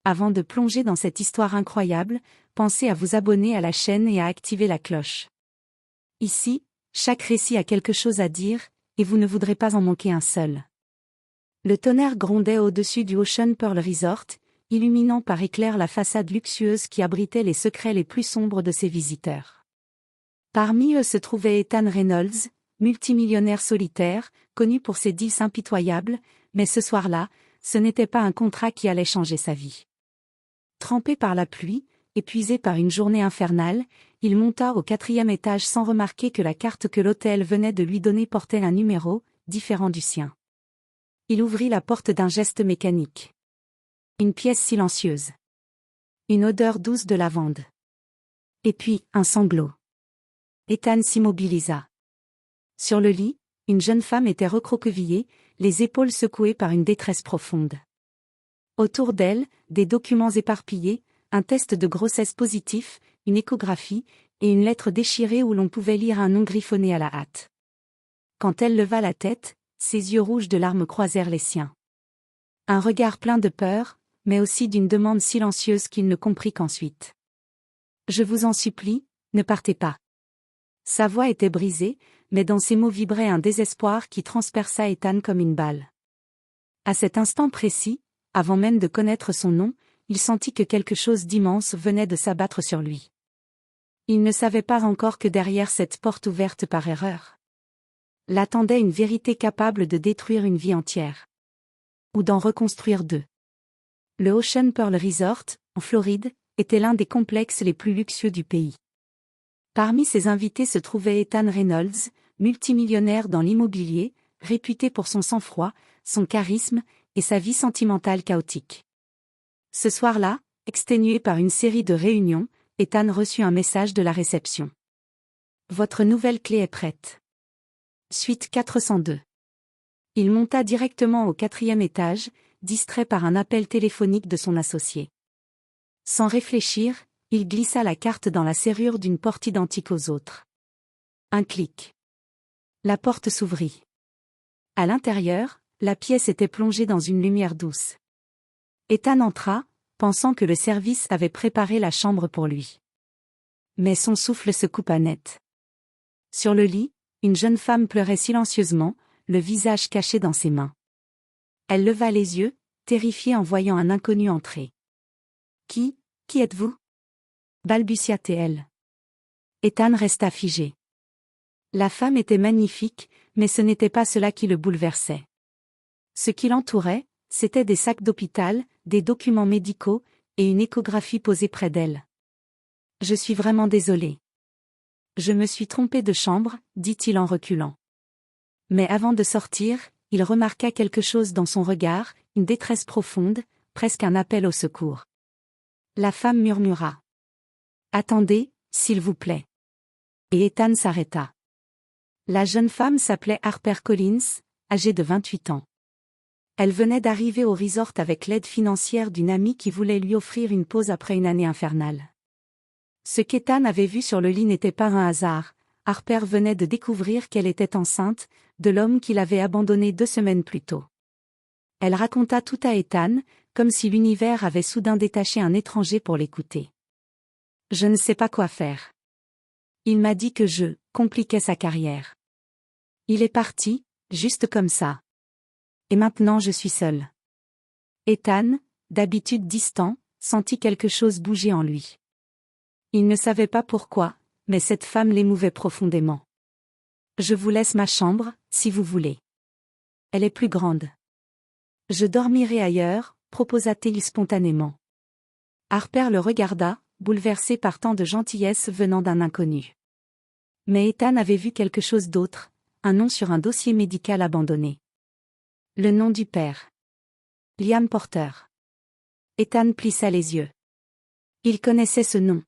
Avant de plonger dans cette histoire incroyable, pensez à vous abonner à la chaîne et à activer la cloche. Ici, chaque récit a quelque chose à dire, et vous ne voudrez pas en manquer un seul. Le tonnerre grondait au-dessus du Ocean Pearl Resort, illuminant par éclairs la façade luxueuse qui abritait les secrets les plus sombres de ses visiteurs. Parmi eux se trouvait Ethan Reynolds, multimillionnaire solitaire, connu pour ses deals impitoyables, mais ce soir-là, ce n'était pas un contrat qui allait changer sa vie. Trempé par la pluie, épuisé par une journée infernale, il monta au 4e étage sans remarquer que la carte que l'hôtel venait de lui donner portait un numéro, différent du sien. Il ouvrit la porte d'un geste mécanique. Une pièce silencieuse. Une odeur douce de lavande. Et puis, un sanglot. Ethan s'immobilisa. Sur le lit, une jeune femme était recroquevillée, les épaules secouées par une détresse profonde. Autour d'elle, des documents éparpillés, un test de grossesse positif, une échographie, et une lettre déchirée où l'on pouvait lire un nom griffonné à la hâte. Quand elle leva la tête, ses yeux rouges de larmes croisèrent les siens. Un regard plein de peur, mais aussi d'une demande silencieuse qu'il ne comprit qu'ensuite. « Je vous en supplie, ne partez pas. » Sa voix était brisée, mais dans ses mots vibrait un désespoir qui transperça Ethan comme une balle. À cet instant précis, avant même de connaître son nom, il sentit que quelque chose d'immense venait de s'abattre sur lui. Il ne savait pas encore que derrière cette porte ouverte par erreur l'attendait une vérité capable de détruire une vie entière. Ou d'en reconstruire deux. Le Ocean Pearl Resort, en Floride, était l'un des complexes les plus luxueux du pays. Parmi ses invités se trouvait Ethan Reynolds, multimillionnaire dans l'immobilier, réputé pour son sang-froid, son charisme, et sa vie sentimentale chaotique. Ce soir-là, exténué par une série de réunions, Ethan reçut un message de la réception. « Votre nouvelle clé est prête. » Suite 402. Il monta directement au 4e étage, distrait par un appel téléphonique de son associé. Sans réfléchir, il glissa la carte dans la serrure d'une porte identique aux autres. Un clic. La porte s'ouvrit. À l'intérieur, la pièce était plongée dans une lumière douce. Ethan entra, pensant que le service avait préparé la chambre pour lui. Mais son souffle se coupa net. Sur le lit, une jeune femme pleurait silencieusement, le visage caché dans ses mains. Elle leva les yeux, terrifiée en voyant un inconnu entrer. « Qui êtes-vous » balbutia-t-elle. Ethan resta figé. La femme était magnifique, mais ce n'était pas cela qui le bouleversait. Ce qui l'entourait, c'étaient des sacs d'hôpital, des documents médicaux, et une échographie posée près d'elle. « Je suis vraiment désolé. Je me suis trompé de chambre, dit-il en reculant. Mais avant de sortir, il remarqua quelque chose dans son regard, une détresse profonde, presque un appel au secours. La femme murmura. « Attendez, s'il vous plaît. » Et Ethan s'arrêta. La jeune femme s'appelait Harper Collins, âgée de 28 ans. Elle venait d'arriver au resort avec l'aide financière d'une amie qui voulait lui offrir une pause après une année infernale. Ce qu'Ethan avait vu sur le lit n'était pas un hasard. Harper venait de découvrir qu'elle était enceinte, de l'homme qu'il avait abandonné 2 semaines plus tôt. Elle raconta tout à Ethan, comme si l'univers avait soudain détaché un étranger pour l'écouter. « Je ne sais pas quoi faire. Il m'a dit que je compliquais sa carrière. Il est parti, juste comme ça. Et maintenant je suis seule. » Ethan, d'habitude distant, sentit quelque chose bouger en lui. Il ne savait pas pourquoi, mais cette femme l'émouvait profondément. « Je vous laisse ma chambre, si vous voulez. Elle est plus grande. »« Je dormirai ailleurs, » proposa-t-il spontanément. Harper le regarda, bouleversé par tant de gentillesse venant d'un inconnu. Mais Ethan avait vu quelque chose d'autre, un nom sur un dossier médical abandonné. Le nom du père. Liam Porter. Ethan plissa les yeux. Il connaissait ce nom.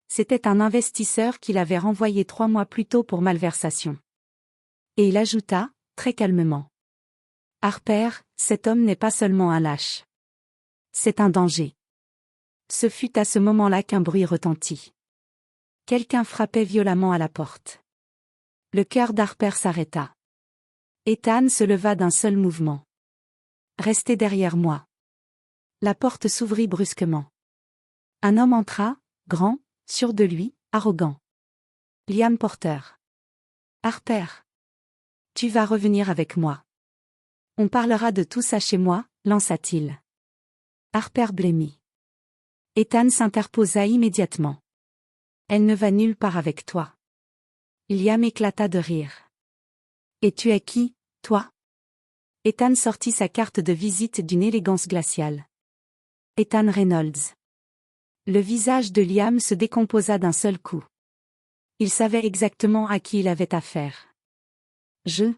C'était un investisseur qu'il avait renvoyé 3 mois plus tôt pour malversation. Et il ajouta, très calmement. « Harper, cet homme n'est pas seulement un lâche. C'est un danger. » Ce fut à ce moment-là qu'un bruit retentit. Quelqu'un frappait violemment à la porte. Le cœur d'Harper s'arrêta. Ethan se leva d'un seul mouvement. « Restez derrière moi. » La porte s'ouvrit brusquement. Un homme entra, grand, sûr de lui, arrogant. Liam Porter. Harper. Tu vas revenir avec moi. On parlera de tout ça chez moi, lança-t-il. Harper blêmit. Ethan s'interposa immédiatement. Elle ne va nulle part avec toi. Liam éclata de rire. Et tu es qui, toi? Ethan sortit sa carte de visite d'une élégance glaciale. Ethan Reynolds. Le visage de Liam se décomposa d'un seul coup. Il savait exactement à qui il avait affaire. Je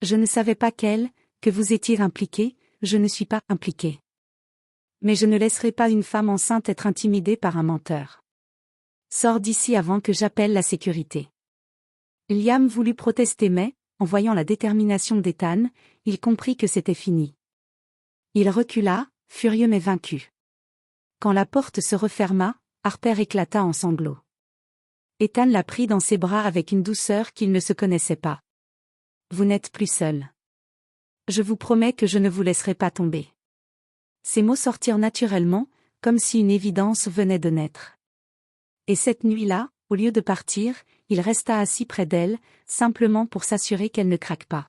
ne savais pas que vous étiez impliqué, je ne suis pas impliqué. Mais je ne laisserai pas une femme enceinte être intimidée par un menteur. Sors d'ici avant que j'appelle la sécurité. Liam voulut protester mais, en voyant la détermination d'Ethan, il comprit que c'était fini. Il recula, furieux mais vaincu. Quand la porte se referma, Harper éclata en sanglots. Ethan la prit dans ses bras avec une douceur qu'il ne se connaissait pas. Vous n'êtes plus seul. Je vous promets que je ne vous laisserai pas tomber. Ces mots sortirent naturellement, comme si une évidence venait de naître. Et cette nuit-là, au lieu de partir, il resta assis près d'elle, simplement pour s'assurer qu'elle ne craque pas.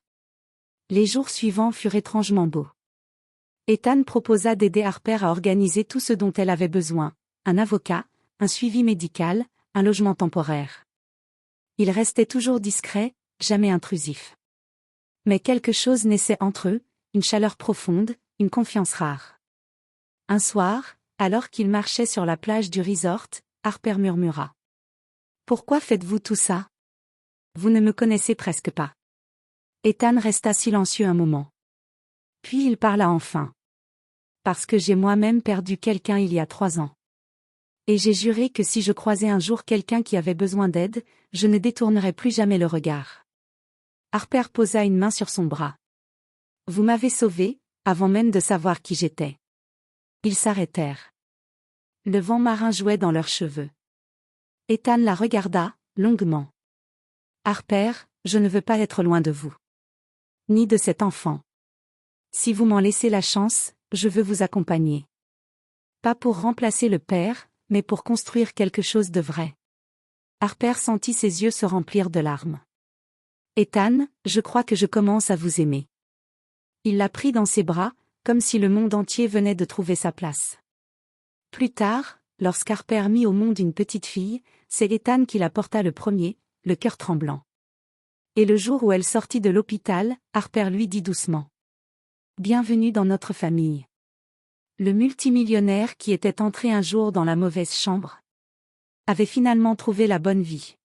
Les jours suivants furent étrangement beaux. Ethan proposa d'aider Harper à organiser tout ce dont elle avait besoin, un avocat, un suivi médical, un logement temporaire. Il restait toujours discret, jamais intrusif. Mais quelque chose naissait entre eux, une chaleur profonde, une confiance rare. Un soir, alors qu'ils marchaient sur la plage du resort, Harper murmura. « Pourquoi faites-vous tout ça? Vous ne me connaissez presque pas. » Ethan resta silencieux un moment. Puis il parla enfin. « Parce que j'ai moi-même perdu quelqu'un il y a 3 ans. Et j'ai juré que si je croisais un jour quelqu'un qui avait besoin d'aide, je ne détournerais plus jamais le regard. » Harper posa une main sur son bras. « Vous m'avez sauvé, avant même de savoir qui j'étais. » Ils s'arrêtèrent. Le vent marin jouait dans leurs cheveux. Ethan la regarda, longuement. « Harper, je ne veux pas être loin de vous. Ni de cet enfant. Si vous m'en laissez la chance, je veux vous accompagner. Pas pour remplacer le père, mais pour construire quelque chose de vrai. » Harper sentit ses yeux se remplir de larmes. « Ethan, je crois que je commence à vous aimer. » Il la prit dans ses bras, comme si le monde entier venait de trouver sa place. Plus tard, lorsqu'Harper mit au monde une petite fille, c'est Ethan qui la porta le premier, le cœur tremblant. Et le jour où elle sortit de l'hôpital, Harper lui dit doucement. « Bienvenue dans notre famille. » Le multimillionnaire qui était entré un jour dans la mauvaise chambre avait finalement trouvé la bonne vie.